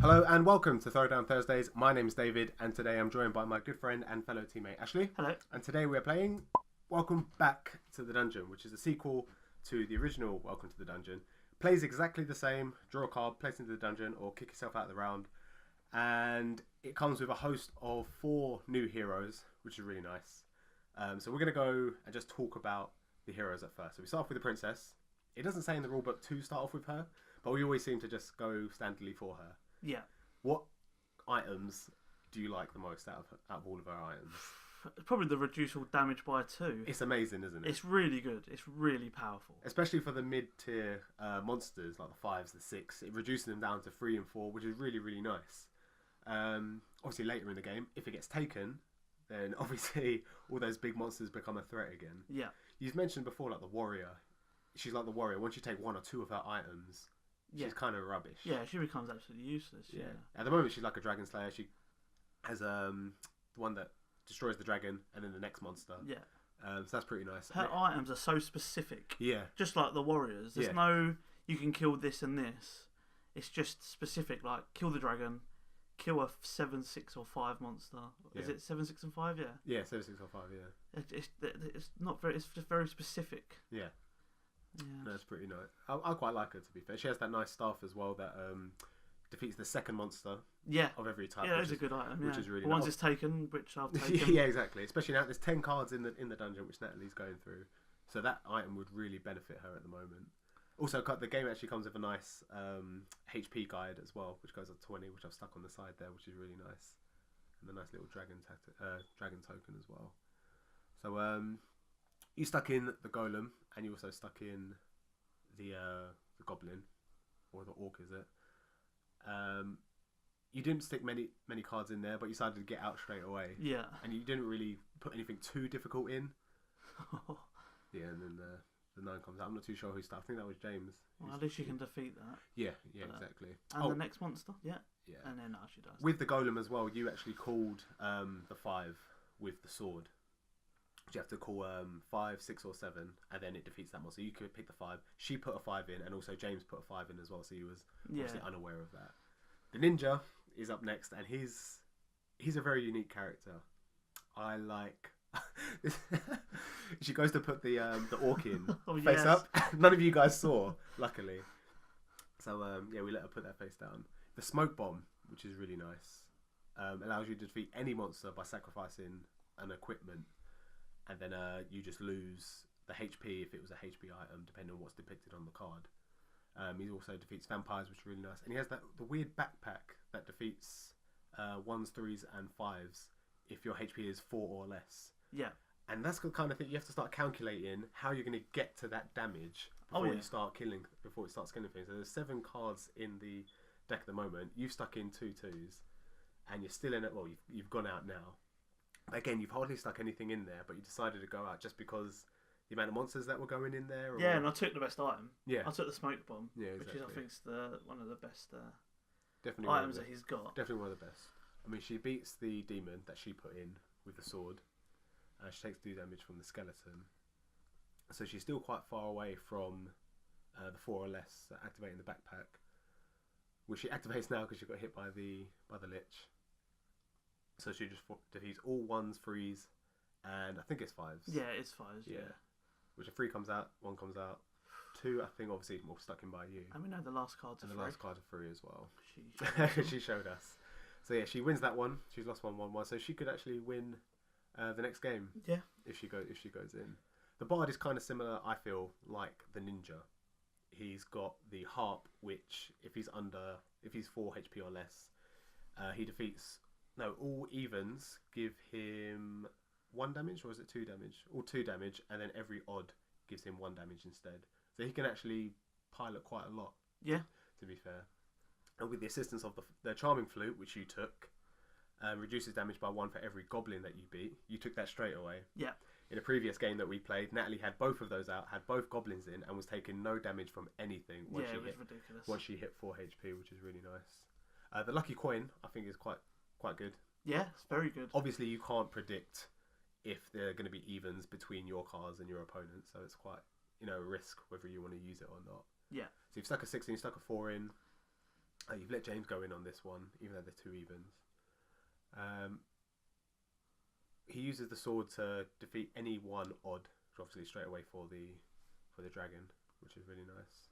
Hello and welcome to Throwdown Thursdays. My name is David and today I'm joined by my good friend and fellow teammate Ashley. Hello. And today we're playing Welcome Back to the Dungeon, which is a sequel to the original Welcome to the Dungeon. Plays exactly the same, draw a card, place into the dungeon or kick yourself out of the round. And it comes with a host of 4 new heroes, which is really nice. So we're going to go and just talk about the heroes at first. So we start off with the princess. It doesn't say in the rulebook to start off with her, but we always seem to just go standardly for her. Yeah. What items do you like the most out of all of our items? Probably the reduce all damage by 2. It's amazing, isn't it? It's really good. It's really powerful. Especially for the mid-tier monsters, like the 5s, the 6. It reduces them down to 3 and 4, which is really, really nice. Obviously, later in the game, if it gets taken, then obviously all those big monsters become a threat again. Yeah. You've mentioned before, like the warrior. She's like the warrior. Once you take 1 or 2 of her items, she's kind of rubbish. Yeah, she becomes absolutely useless. Yeah. At the moment, she's like a dragon slayer. She has the one that destroys the dragon and then the next monster. Yeah. So that's pretty nice. Her items are so specific. Yeah. Just like the warriors. There's no, you can kill this and this. It's just specific, like kill the dragon, kill a 7, 6 or 5 monster. Is it 7, 6 and 5? Yeah. Yeah, 7, 6 or 5, yeah. It's not very, it's just very specific. Yeah. Yeah. No, that's pretty nice. I quite like her, to be fair. She has that nice staff as well that defeats the second monster of every type. Yeah, it's a good item. Which is really nice. Once it's taken, which I've taken. Yeah, exactly. Especially now there's 10 cards in the dungeon, which Natalie's going through. So that item would really benefit her at the moment. Also, the game actually comes with a nice HP guide as well, which goes up to 20, which I've stuck on the side there, which is really nice. And the nice little dragon token as well. So you stuck in the golem, and you also stuck in the goblin, or the orc, is it? You didn't stick many cards in there, but you decided to get out straight away. Yeah. And you didn't really put anything too difficult in. Yeah, and then the 9 comes out. I'm not too sure who started. I think that was James. Well, at least you can defeat that. Yeah, exactly. And the next monster, yeah. And then she does. With the golem as well, you actually called the 5 with the sword. You have to call 5, 6 or 7, and then it defeats that monster. You could pick the 5. She put a 5 in, and also James put a 5 in as well, so he was obviously unaware of that. The ninja is up next, and he's a very unique character. I like... She goes to put the orc in, face up. None of you guys saw, luckily. So, we let her put that face down. The smoke bomb, which is really nice, allows you to defeat any monster by sacrificing an equipment. And then you just lose the HP if it was a HP item, depending on what's depicted on the card. He also defeats vampires, which is really nice. And he has the weird backpack that defeats 1s, 3s, and 5s if your HP is 4 or less. Yeah. And that's the kind of thing you have to start calculating how you're going to get to that damage before it starts killing things. So there's 7 cards in the deck at the moment. You've stuck in 2 2s, and you're still in it. Well, you've gone out now. Again, you've hardly stuck anything in there, but you decided to go out just because the amount of monsters that were going in there. Yeah, and I took the best item. Yeah, I took the smoke bomb. Yeah, exactly. Which is, I think, is one of the best definitely items that he's got. Definitely one of the best. I mean, she beats the demon that she put in with the sword. She takes 2 damage from the skeleton, so she's still quite far away from the 4 or less activating the backpack, which she activates now because she got hit by the lich. So she just defeats all 1s, 3s, and I think it's 5s. Yeah, it's 5s. Yeah. Which a 3 comes out, 1 comes out, 2 I think obviously more stuck in by you. And we know the last card's and a 3. the last card's a 3 as well. She showed us. So yeah, she wins that one. She's lost 1-1-1, so she could actually win the next game. Yeah. If she goes in. The bard is kind of similar, I feel, like the ninja. He's got the harp, which if he's 4 HP or less, he defeats. No, all evens give him 1 damage, or is it 2 damage? All 2 damage, and then every odd gives him 1 damage instead. So he can actually pilot quite a lot. Yeah. To be fair. And with the assistance of the charming flute, which you took, reduces damage by 1 for every goblin that you beat. You took that straight away. Yeah. In a previous game that we played, Natalie had both of those out, had both goblins in, and was taking no damage from anything once it was ridiculous. Once she hit 4 HP, which is really nice. The lucky coin, I think, is quite good. Yeah, it's very good. Obviously, you can't predict if there are going to be evens between your cards and your opponent, so it's quite a risk whether you want to use it or not. Yeah. So you've stuck a 6 and you stuck a 4 in. You've let James go in on this one, even though they're 2 evens. He uses the sword to defeat any one odd, which obviously straight away for the dragon, which is really nice.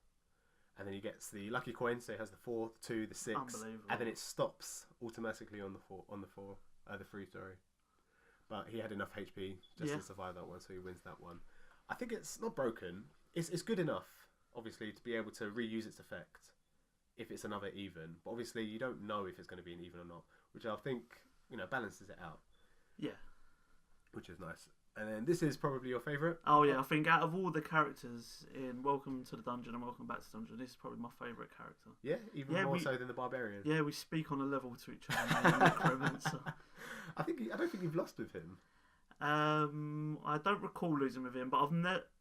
And then he gets the lucky coin, so he has the 4, the 2, the 6, and then it stops automatically on the 3, sorry. But he had enough HP just to survive that one, so he wins that one. I think it's not broken. It's good enough, obviously, to be able to reuse its effect if it's another even. But obviously, you don't know if it's going to be an even or not, which I think balances it out. Yeah. Which is nice. And then this is probably your favourite. Oh yeah, I think out of all the characters in Welcome to the Dungeon and Welcome Back to the Dungeon, this is probably my favourite character. Yeah, even more so than the Barbarian. Yeah, we speak on a level to each other. Necromancer. I don't think you've lost with him. I don't recall losing with him, but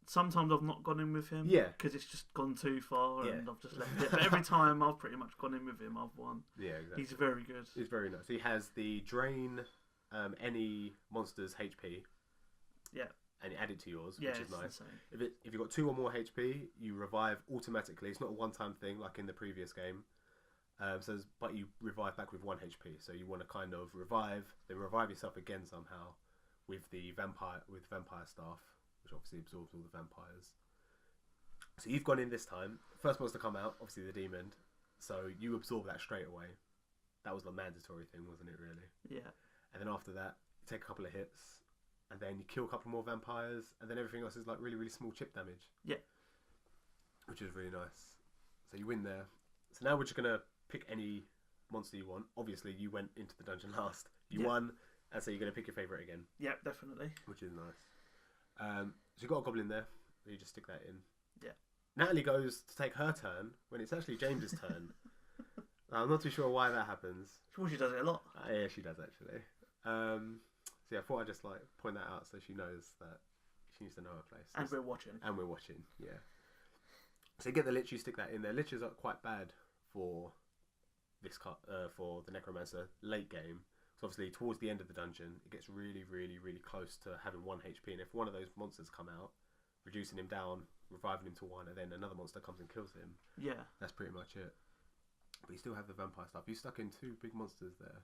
sometimes I've not gone in with him. Yeah, because it's just gone too far and I've just left it. But every time I've pretty much gone in with him, I've won. Yeah, exactly. He's very good. He's very nice. He has the drain any monster's HP. Yeah. And add it to yours, which is nice. Insane. If you've got 2 or more HP, you revive automatically. It's not a one-time thing like in the previous game. But you revive back with 1 HP. So you want to kind of revive, then revive yourself again somehow with the vampire staff, which obviously absorbs all the vampires. So you've gone in this time. First monster come out, obviously the demon. So you absorb that straight away. That was the mandatory thing, wasn't it? Really? Yeah. And then after that, you take a couple of hits. And then you kill a couple more vampires, and then everything else is like really, really small chip damage. Yeah. Which is really nice. So you win there. So now we're just going to pick any monster you want. Obviously, you went into the dungeon last. You won, and so you're going to pick your favourite again. Yeah, definitely. Which is nice. So you've got a goblin there. So you just stick that in. Yeah. Natalie goes to take her turn when it's actually James's turn. I'm not too sure why that happens. Sure, she does it a lot. Yeah, she does actually. So yeah, I thought I'd just point that out so she knows that she needs to know her place. And we're watching. Yeah. So you get the Lich, you stick that in there. Liches are quite bad for this for the Necromancer late game. So obviously towards the end of the dungeon, it gets really, really, really close to having 1 HP. And if one of those monsters come out, reducing him down, reviving him to 1, and then another monster comes and kills him. Yeah. That's pretty much it. But you still have the vampire stuff. You stuck in 2 big monsters there.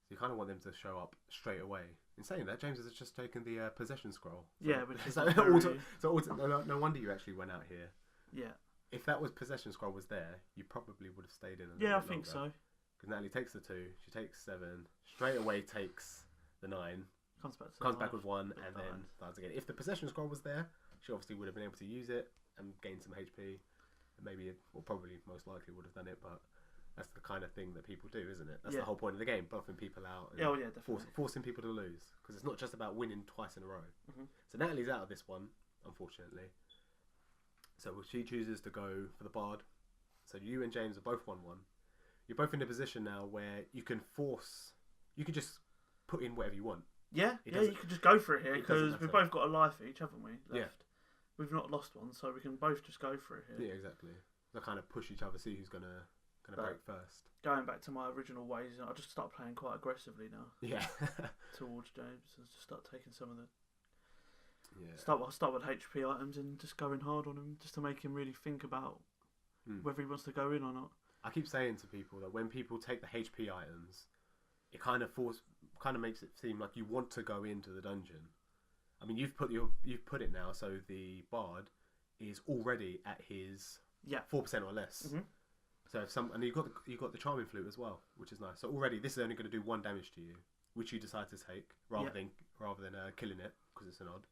So you kind of want them to show up straight away. In saying that, James has just taken the possession scroll. So, yeah, which is no wonder you actually went out here. Yeah. If that was possession scroll was there, you probably would have stayed in. Yeah, I think so. Because Natalie takes the 2, she takes 7, straight away takes the 9, comes back with 1, and then starts again. If the possession scroll was there, she obviously would have been able to use it and gain some HP. And maybe, probably most likely would have done it, but that's the kind of thing that people do, isn't it? That's the whole point of the game, buffing people out and forcing people to lose. Because it's not just about winning twice in a row. Mm-hmm. So Natalie's out of this one, unfortunately. So she chooses to go for the Bard. So you and James are both 1-1. You're both in a position now where you can just put in whatever you want. Yeah, you can just go for it here, because we've both got a life each, haven't we? Left. Yeah. We've not lost one, so we can both just go for it here. Yeah, exactly. They'll kind of push each other, see who's going to break first. Going back to my original ways, I just start playing quite aggressively now. Yeah. Towards James, and just start taking some of the. Yeah. Start with HP items and just going hard on him, just to make him really think about whether he wants to go in or not. I keep saying to people that when people take the HP items, it kind of makes it seem like you want to go into the dungeon. I mean, you've put it now, so the Bard is already at his 4% or less. Mm-hmm. So and you've got the Charming Flute as well, which is nice. So already this is only going to do 1 damage to you, which you decide to take rather than killing it because it's an odd.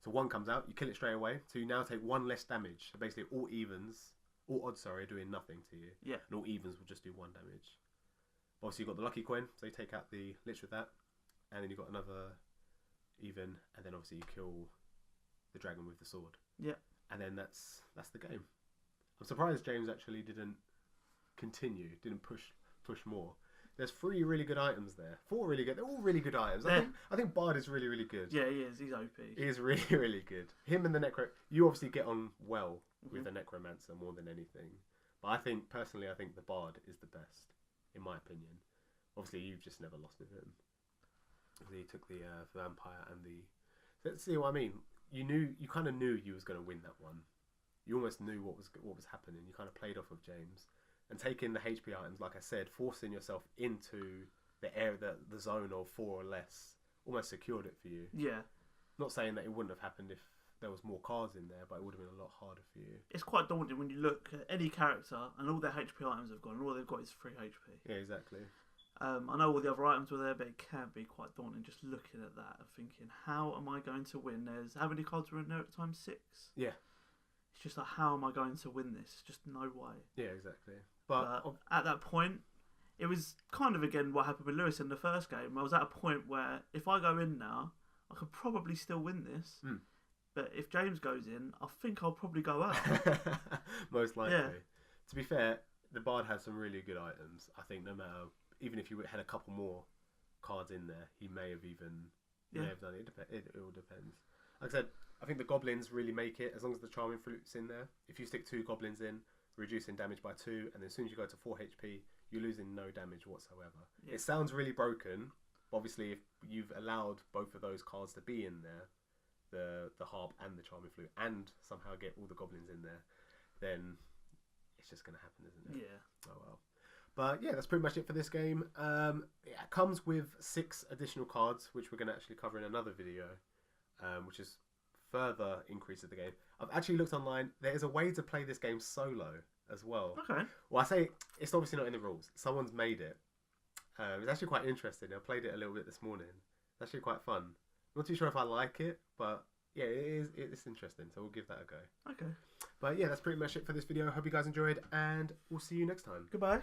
So 1 comes out, you kill it straight away. So you now take 1 less damage. So basically all odds are doing nothing to you. Yeah. And all evens will just do 1 damage. Obviously you've got the Lucky Coin, so you take out the Lich with that, and then you've got another even, and then obviously you kill the dragon with the sword. Yeah. And then that's the game. I'm surprised James actually didn't push more. There's 3 really good items there. 4 really good. They're all really good items. I think Bard is really, really good. Yeah, he is. He's OP. He is really, really good. Him and the you obviously get on well with the Necromancer more than anything. But I think the Bard is the best, in my opinion. Obviously, you've just never lost with him. He took the vampire and the. Let's see what I mean. You kind of knew you was going to win that one. You almost knew what was happening. You kind of played off of James. and taking the HP items, like I said, forcing yourself into the area, the zone of 4 or less, almost secured it for you. Yeah. Not saying that it wouldn't have happened if there was more cards in there, but it would have been a lot harder for you. It's quite daunting when you look at any character and all their HP items have gone, and all they've got is 3 HP. Yeah, exactly. I know all the other items were there, but it can be quite daunting just looking at that and thinking, how am I going to win? There's how many cards were in there at the time? 6? Yeah. It's just like, how am I going to win this? Just no way. Yeah, exactly. But at that point, it was kind of again what happened with Lewis in the first game. I was at a point where if I go in now, I could probably still win this. But if James goes in, I think I'll probably go out. Most likely. Yeah. To be fair, the Bard had some really good items. I think no matter, even if you had a couple more cards in there, he may have done it. It all depends. Like I said, I think the Goblins really make it, as long as the Charming Fruit's in there. If you stick 2 Goblins in, reducing damage by 2, and then as soon as you go to 4 HP, you're losing no damage whatsoever. Yeah. It sounds really broken, but obviously if you've allowed both of those cards to be in there, the Harp and the Charming Flute, and somehow get all the Goblins in there, then it's just going to happen, isn't it? Yeah. Oh well. But yeah, that's pretty much it for this game. It comes with 6 additional cards, which we're going to actually cover in another video, which is further increases the game. I've actually looked online. There is a way to play this game solo as well. Okay. Well, I say it's obviously not in the rules. Someone's made it. It's actually quite interesting. I played it a little bit this morning. It's actually quite fun. I'm not too sure if I like it, but yeah, it's interesting. So we'll give that a go. Okay. But yeah, that's pretty much it for this video. Hope you guys enjoyed, and we'll see you next time. Goodbye.